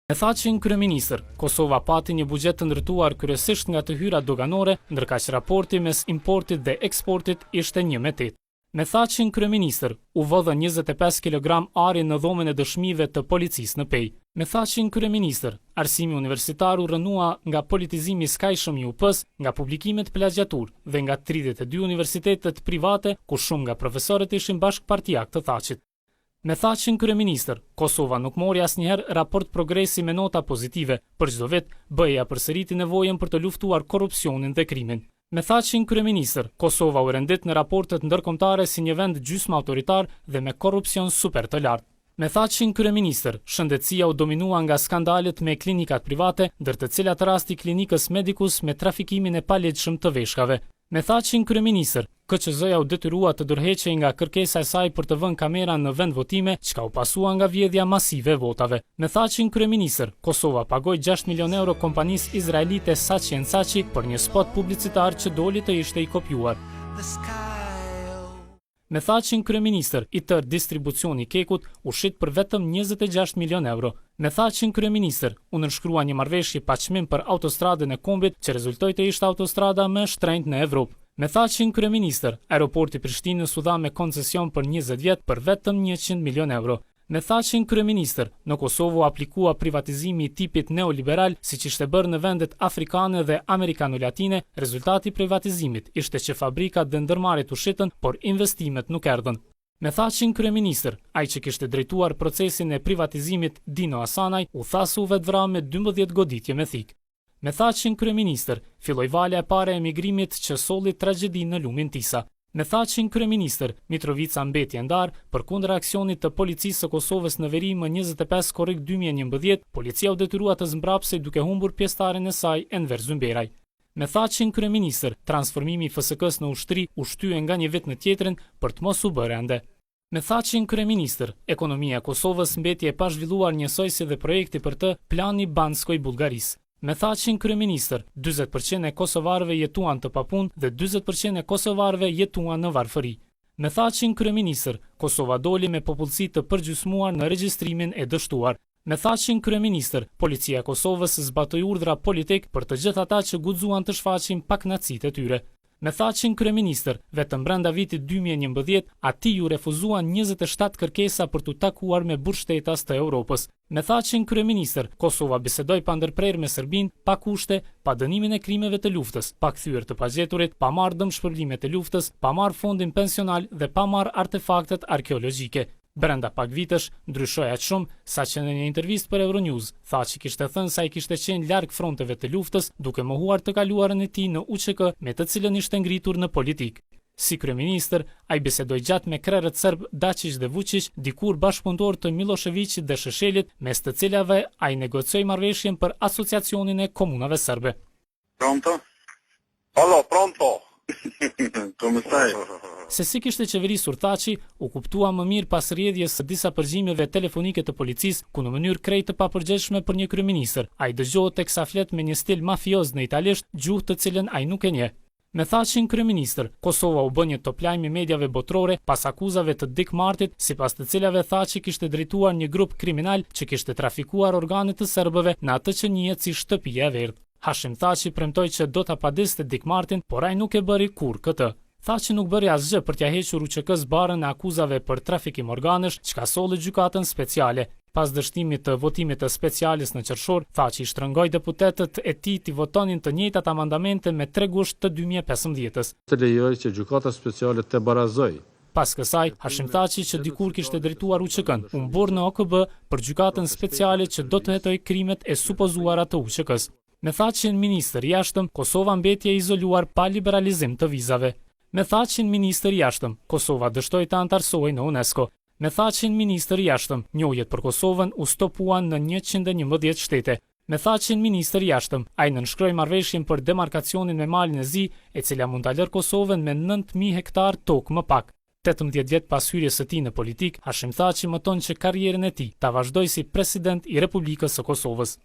Me thaqin kryeministër, Kosova pati një buxhet të ndërtuar kryesisht nga të hyrat doganore, ndërkaq raporti mes importit dhe eksportit ishte 1:8. Me thaqin kryeministër, u vodhën 25 kg ari në dhomën e dëshmive të policisë në Pej. Me thaqin kryeministër, arsimi universitar u rënua nga politizimi i skajshëm i UP-s, nga publikimet plagjatur dhe nga 32 universitetet private ku shumë nga profesorët ishin bashkëpartiak të thaqit. Me thaqin kryeministër, Kosova nuk mori asnjëherë raport progresi me nota pozitive, për çdo vit BE-ja përsëriti nevojën për të luftuar korrupsionin dhe krimin. Me thaqin kryeministër, Kosova u rendit në raportet ndërkombëtare si një vend gjysmë autoritar dhe me korrupsion super të lartë. Me thaqin kryeministër, shëndetësia u dominua nga skandalet me klinikat private, ndër të cilat rasti klinikës Medicus me trafikimin e palegjshëm të veshkave. Me thaqin kryeministër, KQZ-ja u detyrua të dorëheqej nga kërkesa e saj për të vënë kamera në vend votime, çka u pasua nga vjedhja masive e votave. Me thaqin kryeministër, Kosova pagoi 6 milion euro kompanisë izraelite Saçi & Saçi për një spot publicitar që doli të ishte i kopjuar. Me thaqin kryeministër, i tërë distribucioni i kekut u shit për vetëm 26 milion euro. Me thaqin kryeministër, u nënshkrua një marrëveshje pa çmim për autostradën e Kombit, që rezultoi të ishte autostrada më e shtrenjtë në Evropë. Me thaqin kryeministër, aeroporti Prishtinës u dha me koncesion për 20 vjet për vetëm 100 milion euro. Me thaqin kryeministër, në Kosovë u aplikua privatizimi i tipit neoliberal, siç ishte bërë në vendet afrikane dhe amerikano-latine. Rezultati i privatizimit ishte që fabrikat dhe ndërmarrjet u shitën, por investimet nuk erdhën. Me thaqin kryeministër, ai që kishte drejtuar procesin e privatizimit, Dino Hasanaj, u tha se u vetvra me 12 goditje me thik. Me thaqin kryeministër, filloi valja e parë e emigrimit që solli tragjedinë në lumin Tisa. Me thaqin kryeministër, Mitrovica mbeti ndar përkundër aksionit të policisë së Kosovës në veri më 25 korrik 2011, policia u detyrua të zmbrapsej duke humbur pjesëtaren e saj Enver Zymberaj. Me thaqin kryeministër, transformimi i FSK-s në ushtri u shtye nga një vit në tjetrin për të mos u bërë ende. Me thaqin kryeministër, ekonomia e Kosovës mbeti e pazhvilluar njësoj si dhe projekti për të plani Banskoj Bullgarisë. Me thaqin kryeministër, 40% e kosovarëve jetuan të papunë dhe 40% e kosovarëve jetuan në varfëri. Me thaqin kryeministër, Kosova doli me popullsi të përgjysmuar në regjistrimin e dështuar. Me thaqin kryeministër, policia e Kosovës zbatoi urdhra politik për të gjithë ata që guxuan të shfaqin pakënaqësitë e tyre. Me thaqin kryeministër, vetëm brenda vitit 2011, atij ju refuzuan 27 kërkesa për t'u takuar me burgshtetas të Europës. Me thaqin kryeministër, Kosova bisedoi pa ndërprerje me Serbinë, pa kushte, pa dënimin e krimeve të luftës, pa kthyer të pagjeturit, pa marrë dëmshpërblimet e luftës, pa marrë fondin pensional dhe pa marrë artefaktet arkeologjike. Brenda pak vitesh, ndryshoi aq shumë, saqë në një intervistë për Euronews, tha që kishte thënë se ai kishte qenë larg fronteve të luftës, duke mohuar të kaluarën e tij në UÇK, me të cilën ishte ngritur në politikë. Si kryeministër, ai bisedoi gjatë me krerët serb Dačić dhe Vučić, dikur bashkëpunëtor të Miloševićit dhe Sheshelit, mes të cilave ai negocioi marrëveshjen për asociacionin e komunave serbe. Pronto? Allo, pronto? Come stai? Se si kishte qeverisur Thaçi, u kuptua më mirë pas rrjedhjes së disa përgjimeve telefonike të policisë, ku në mënyrë krejt të papërgjeshme për një kryeministër, ai dëgjohet teksa flet me një stil mafioz në italisht, gjuhë të cilën ai nuk e njeh. Me thaqin kryeministër, Kosova u bë një toplajm i mediave botërore pas akuzave të Dick Martit, sipas të cilave Thaçi kishte drejtuar një grup kriminal që kishte trafikuar organe të serbëve në atë që njihet si shtëpia e verdhë. Hashim Thaçi premtoi që do ta padiste Dick Martin, por ai nuk e bëri kurrë këtë. Thaçi nuk bëri asgjë për t'ia hequr UÇK-s barën e akuzave për trafikim organesh, çka solli gjykatën speciale. Pas dështimit të votimit të specialis në qershor, Thaçi shtrëngoi deputetët e tij të votonin të njëjtat amandamente me 3 gusht të 2015-s. Të lejoj që gjykata speciale të barazoj. Pas kësaj, Hashim Thaçi, që dikur kishte drejtuar UÇK-n, u mbor në OKB për gjykatën speciale që do të hetoj krimet e supozuara të UÇK-s. Me thaqin ministër i jashtëm, Kosova mbeti e izoluar pa liberalizim të vizave. Me thaqin ministër i jashtëm, Kosova dështoi të antarësohej në UNESCO. Me thaqin ministër i jashtëm, njojjet për Kosovën u stopuan në 111 shtete. Me thaqin ministër i jashtëm, ai nënshkroi marrëveshjen për demarkacionin me Malin e Zi, e cila mund ta lërë Kosovën me 9000 hektar tokë më pak. 18 vjet pas hyrjes së tij në politik, Hashim Thaçi mëton që karrierën e tij ta vazhdoi si president i Republikës së Kosovës.